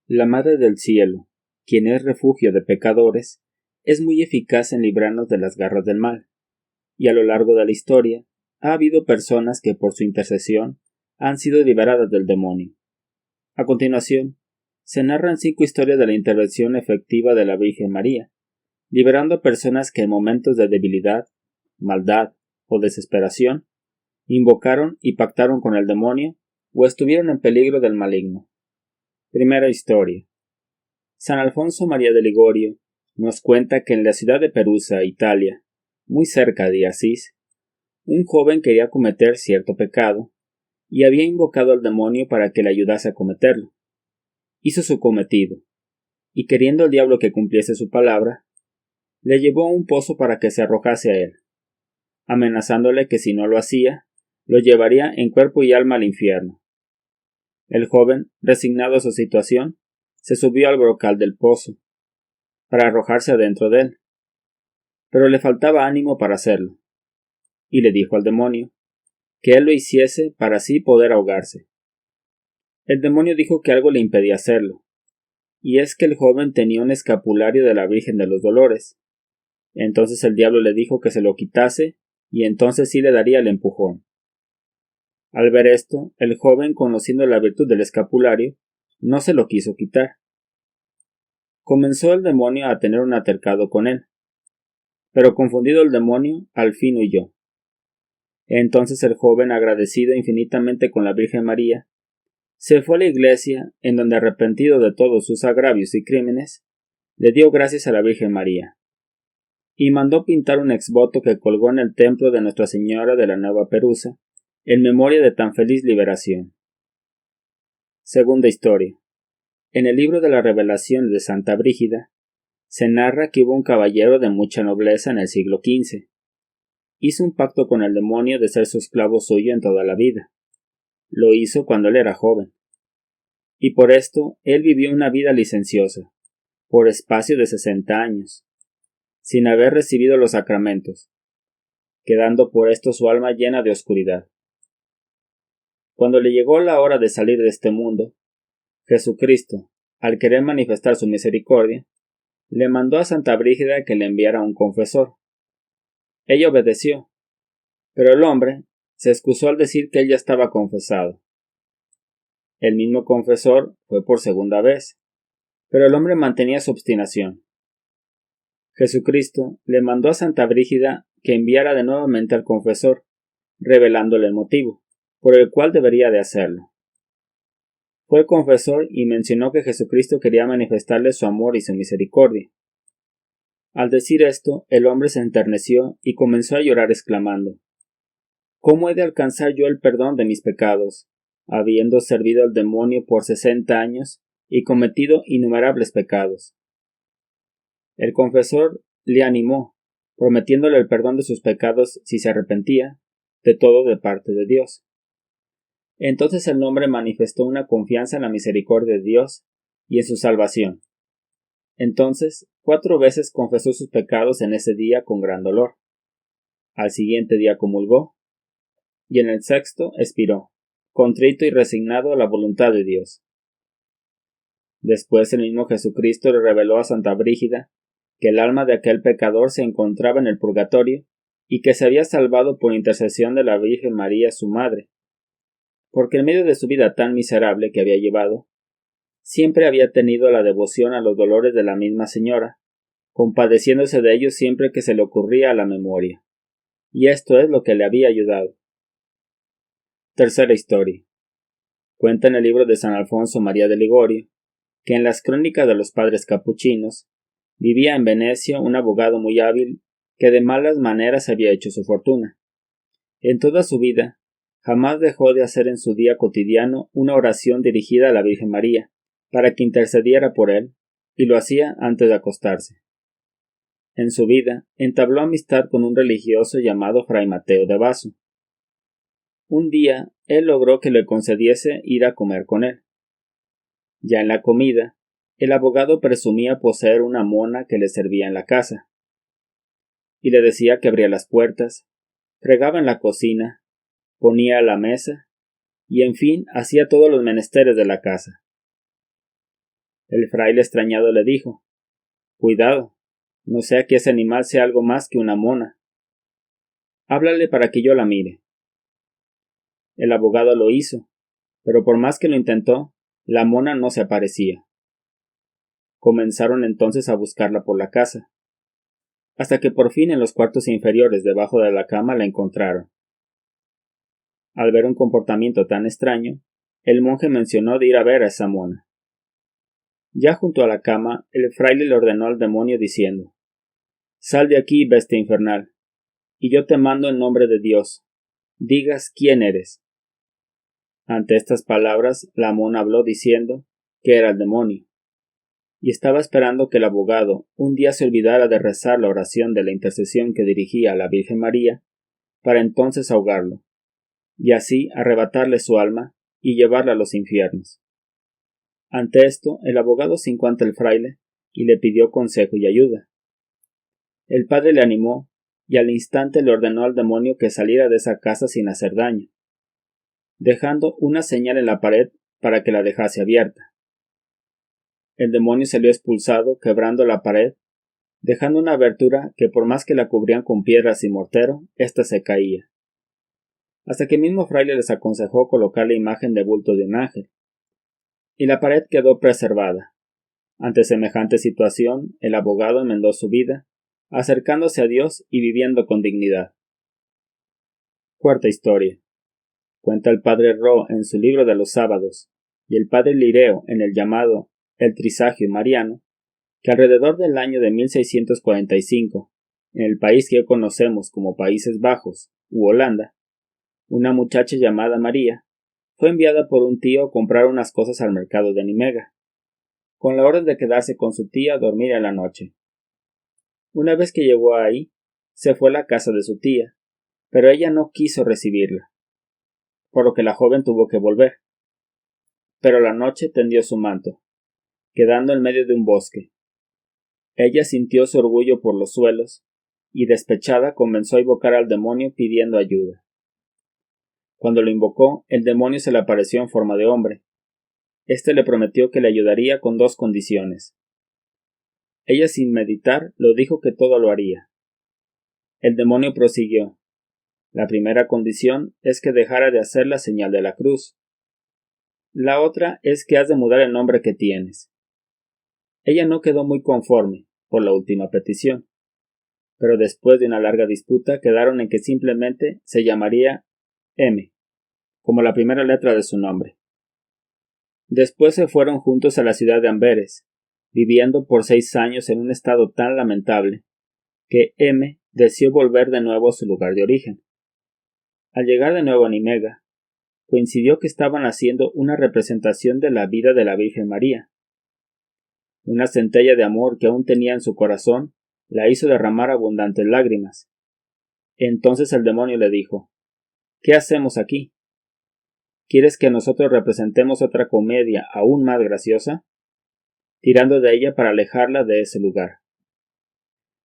La Madre del Cielo, quien es refugio de pecadores, es muy eficaz en librarnos de las garras del mal, y a lo largo de la historia ha habido personas que por su intercesión han sido liberadas del demonio. A continuación, se narran 5 historias de la intervención efectiva de la Virgen María, liberando a personas que en momentos de debilidad, maldad o desesperación invocaron y pactaron con el demonio o estuvieron en peligro del maligno. Primera historia. San Alfonso María de Ligorio nos cuenta que en la ciudad de Perusa, Italia, muy cerca de Asís, un joven quería cometer cierto pecado y había invocado al demonio para que le ayudase a cometerlo. Hizo su cometido, y queriendo el diablo que cumpliese su palabra, le llevó a un pozo para que se arrojase a él, amenazándole que si no lo hacía, lo llevaría en cuerpo y alma al infierno. El joven, resignado a su situación, se subió al brocal del pozo, para arrojarse adentro de él, pero le faltaba ánimo para hacerlo, y le dijo al demonio que él lo hiciese para así poder ahogarse. El demonio dijo que algo le impedía hacerlo, y es que el joven tenía un escapulario de la Virgen de los Dolores. Entonces el diablo le dijo que se lo quitase, y entonces sí le daría el empujón. Al ver esto, el joven, conociendo la virtud del escapulario, no se lo quiso quitar. Comenzó el demonio a tener un altercado con él, pero confundido el demonio, al fin huyó. Entonces el joven, agradecido infinitamente con la Virgen María, se fue a la iglesia, en donde, arrepentido de todos sus agravios y crímenes, le dio gracias a la Virgen María, y mandó pintar un exvoto que colgó en el templo de Nuestra Señora de la Nueva Perusa, en memoria de tan feliz liberación. Segunda historia. En el libro de las Revelaciones de Santa Brígida, se narra que hubo un caballero de mucha nobleza en el siglo XV. Hizo un pacto con el demonio de ser su esclavo suyo en toda la vida. Lo hizo cuando él era joven. Y por esto él vivió una vida licenciosa, por espacio de 60 años, sin haber recibido los sacramentos, quedando por esto su alma llena de oscuridad. Cuando le llegó la hora de salir de este mundo, Jesucristo, al querer manifestar su misericordia, le mandó a Santa Brígida que le enviara un confesor. Ella obedeció, pero el hombre se excusó al decir que él ya estaba confesado. El mismo confesor fue por segunda vez, pero el hombre mantenía su obstinación. Jesucristo le mandó a Santa Brígida que enviara de nuevamente al confesor, revelándole el motivo por el cual debería de hacerlo. Fue el confesor y mencionó que Jesucristo quería manifestarle su amor y su misericordia. Al decir esto, el hombre se enterneció y comenzó a llorar exclamando: ¿Cómo he de alcanzar yo el perdón de mis pecados, habiendo servido al demonio por 60 años y cometido innumerables pecados? El confesor le animó, prometiéndole el perdón de sus pecados si se arrepentía, de todo de parte de Dios. Entonces el hombre manifestó una confianza en la misericordia de Dios y en su salvación. Entonces 4 veces confesó sus pecados en ese día con gran dolor. Al siguiente día comulgó, y en el 6º expiró, contrito y resignado a la voluntad de Dios. Después el mismo Jesucristo le reveló a Santa Brígida que el alma de aquel pecador se encontraba en el purgatorio y que se había salvado por intercesión de la Virgen María su madre, porque en medio de su vida tan miserable que había llevado, siempre había tenido la devoción a los dolores de la misma Señora, compadeciéndose de ellos siempre que se le ocurría a la memoria, y esto es lo que le había ayudado. Tercera historia. Cuenta en el libro de San Alfonso María de Ligorio que en las crónicas de los padres capuchinos vivía en Venecia un abogado muy hábil que de malas maneras había hecho su fortuna. En toda su vida jamás dejó de hacer en su día cotidiano una oración dirigida a la Virgen María, para que intercediera por él, y lo hacía antes de acostarse. En su vida entabló amistad con un religioso llamado Fray Mateo de Basso. Un día él logró que le concediese ir a comer con él. Ya en la comida, el abogado presumía poseer una mona que le servía en la casa, y le decía que abría las puertas, fregaba en la cocina, ponía a la mesa, y en fin hacía todos los menesteres de la casa. El fraile extrañado le dijo: «Cuidado, no sea que ese animal sea algo más que una mona. Háblale para que yo la mire». El abogado lo hizo, pero por más que lo intentó, la mona no se aparecía. Comenzaron entonces a buscarla por la casa, hasta que por fin en los cuartos inferiores debajo de la cama la encontraron. Al ver un comportamiento tan extraño, el monje mencionó de ir a ver a esa mona. Ya junto a la cama, el fraile le ordenó al demonio diciendo: «Sal de aquí, bestia infernal, y yo te mando en nombre de Dios. Digas quién eres». Ante estas palabras, la mona habló diciendo que era el demonio, y estaba esperando que el abogado un día se olvidara de rezar la oración de la intercesión que dirigía a la Virgen María, para entonces ahogarlo, y así arrebatarle su alma y llevarla a los infiernos. Ante esto, el abogado se hincó ante el fraile y le pidió consejo y ayuda. El padre le animó y al instante le ordenó al demonio que saliera de esa casa sin hacer daño, dejando una señal en la pared para que la dejase abierta. El demonio salió expulsado, quebrando la pared, dejando una abertura que por más que la cubrían con piedras y mortero, ésta se caía. Hasta que el mismo fraile les aconsejó colocar la imagen de bulto de un ángel, y la pared quedó preservada. Ante semejante situación, el abogado enmendó su vida, acercándose a Dios y viviendo con dignidad. Cuarta historia. Cuenta el padre Ro en su libro de los sábados, y el padre Lireo en el llamado El Trisagio Mariano, que alrededor del año de 1645, en el país que hoy conocemos como Países Bajos u Holanda, una muchacha llamada María fue enviada por un tío a comprar unas cosas al mercado de Nimega, con la orden de quedarse con su tía a dormir en la noche. Una vez que llegó ahí, se fue a la casa de su tía, pero ella no quiso recibirla, por lo que la joven tuvo que volver. Pero la noche tendió su manto, quedando en medio de un bosque. Ella sintió su orgullo por los suelos, y despechada comenzó a invocar al demonio pidiendo ayuda. Cuando lo invocó, el demonio se le apareció en forma de hombre. Este le prometió que le ayudaría con dos condiciones. Ella sin meditar lo dijo que todo lo haría. El demonio prosiguió: la primera condición es que dejara de hacer la señal de la cruz. La otra es que has de mudar el nombre que tienes. Ella no quedó muy conforme por la última petición, pero después de una larga disputa quedaron en que simplemente se llamaría M, como la primera letra de su nombre. Después se fueron juntos a la ciudad de Amberes, viviendo por 6 años en un estado tan lamentable que M deseó volver de nuevo a su lugar de origen. Al llegar de nuevo a Nimega, coincidió que estaban haciendo una representación de la vida de la Virgen María. Una centella de amor que aún tenía en su corazón la hizo derramar abundantes lágrimas. Entonces el demonio le dijo: ¿qué hacemos aquí? ¿Quieres que nosotros representemos otra comedia aún más graciosa? Tirando de ella para alejarla de ese lugar.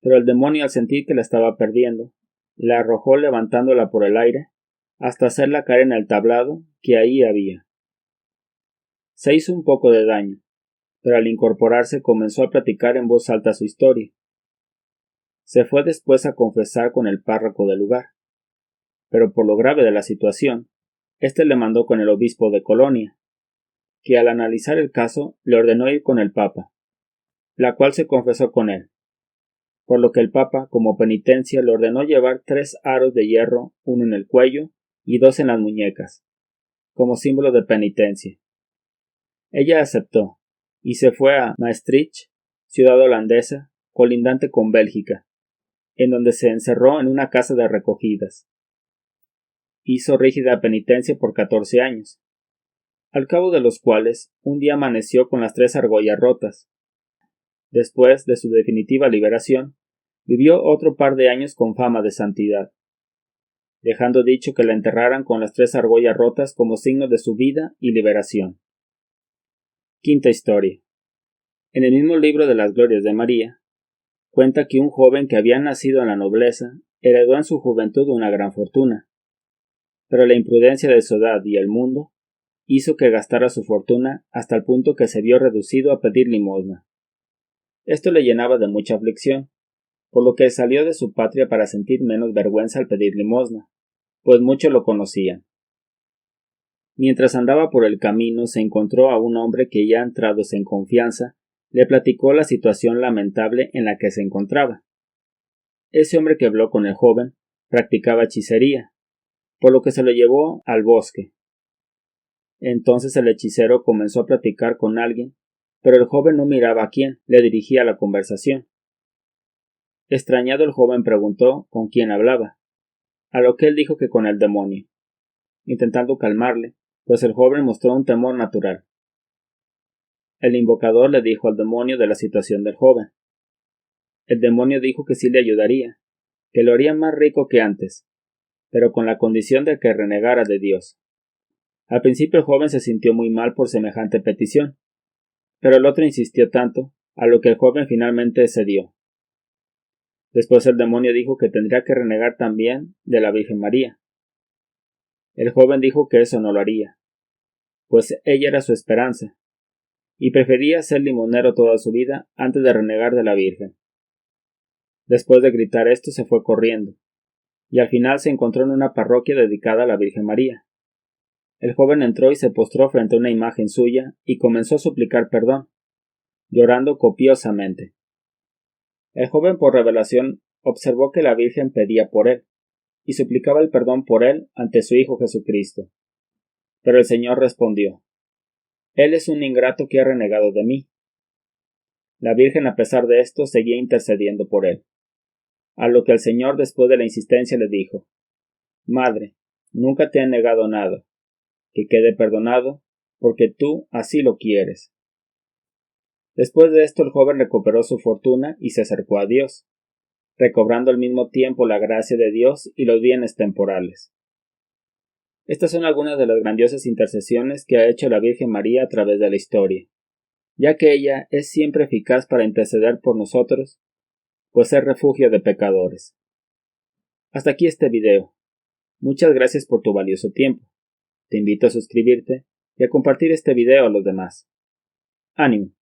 Pero el demonio, al sentir que la estaba perdiendo, la arrojó levantándola por el aire hasta hacerla caer en el tablado que ahí había. Se hizo un poco de daño, pero al incorporarse comenzó a platicar en voz alta su historia. Se fue después a confesar con el párroco del lugar, pero por lo grave de la situación, éste le mandó con el obispo de Colonia, que al analizar el caso le ordenó ir con el Papa, la cual se confesó con él, por lo que el Papa, como penitencia, le ordenó llevar 3 aros de hierro, uno en el cuello y 2 en las muñecas, como símbolo de penitencia. Ella aceptó, y se fue a Maastricht, ciudad holandesa, colindante con Bélgica, en donde se encerró en una casa de recogidas. Hizo rígida penitencia por 14 años, al cabo de los cuales un día amaneció con las 3 argollas rotas. Después de su definitiva liberación, vivió otro par de años con fama de santidad, dejando dicho que la enterraran con las 3 argollas rotas como signo de su vida y liberación. Quinta historia. En el mismo libro de las Glorias de María, cuenta que un joven que había nacido en la nobleza heredó en su juventud una gran fortuna, pero la imprudencia de su edad y el mundo hizo que gastara su fortuna hasta el punto que se vio reducido a pedir limosna. Esto le llenaba de mucha aflicción, por lo que salió de su patria para sentir menos vergüenza al pedir limosna, pues muchos lo conocían. Mientras andaba por el camino se encontró a un hombre que, ya entrados en confianza, le platicó la situación lamentable en la que se encontraba. Ese hombre que habló con el joven practicaba hechicería, por lo que se lo llevó al bosque. Entonces el hechicero comenzó a platicar con alguien, pero el joven no miraba a quién le dirigía la conversación. Extrañado, el joven preguntó con quién hablaba, a lo que él dijo que con el demonio, intentando calmarle, pues el joven mostró un temor natural. El invocador le dijo al demonio de la situación del joven. El demonio dijo que sí le ayudaría, que lo haría más rico que antes, pero con la condición de que renegara de Dios. Al principio el joven se sintió muy mal por semejante petición, pero el otro insistió tanto, a lo que el joven finalmente cedió. Después el demonio dijo que tendría que renegar también de la Virgen María. El joven dijo que eso no lo haría, pues ella era su esperanza, y prefería ser limonero toda su vida antes de renegar de la Virgen. Después de gritar esto se fue corriendo, y al final se encontró en una parroquia dedicada a la Virgen María. El joven entró y se postró frente a una imagen suya y comenzó a suplicar perdón, llorando copiosamente. El joven, por revelación, observó que la Virgen pedía por él, y suplicaba el perdón por él ante su Hijo Jesucristo. Pero el Señor respondió: Él es un ingrato que ha renegado de mí. La Virgen, a pesar de esto, seguía intercediendo por él. A lo que el Señor, después de la insistencia, le dijo: Madre, nunca te he negado nada, que quede perdonado, porque tú así lo quieres. Después de esto el joven recuperó su fortuna y se acercó a Dios, recobrando al mismo tiempo la gracia de Dios y los bienes temporales. Estas son algunas de las grandiosas intercesiones que ha hecho la Virgen María a través de la historia, ya que ella es siempre eficaz para interceder por nosotros, pues es refugio de pecadores. Hasta aquí este video. Muchas gracias por tu valioso tiempo. Te invito a suscribirte y a compartir este video a los demás. ¡Ánimo!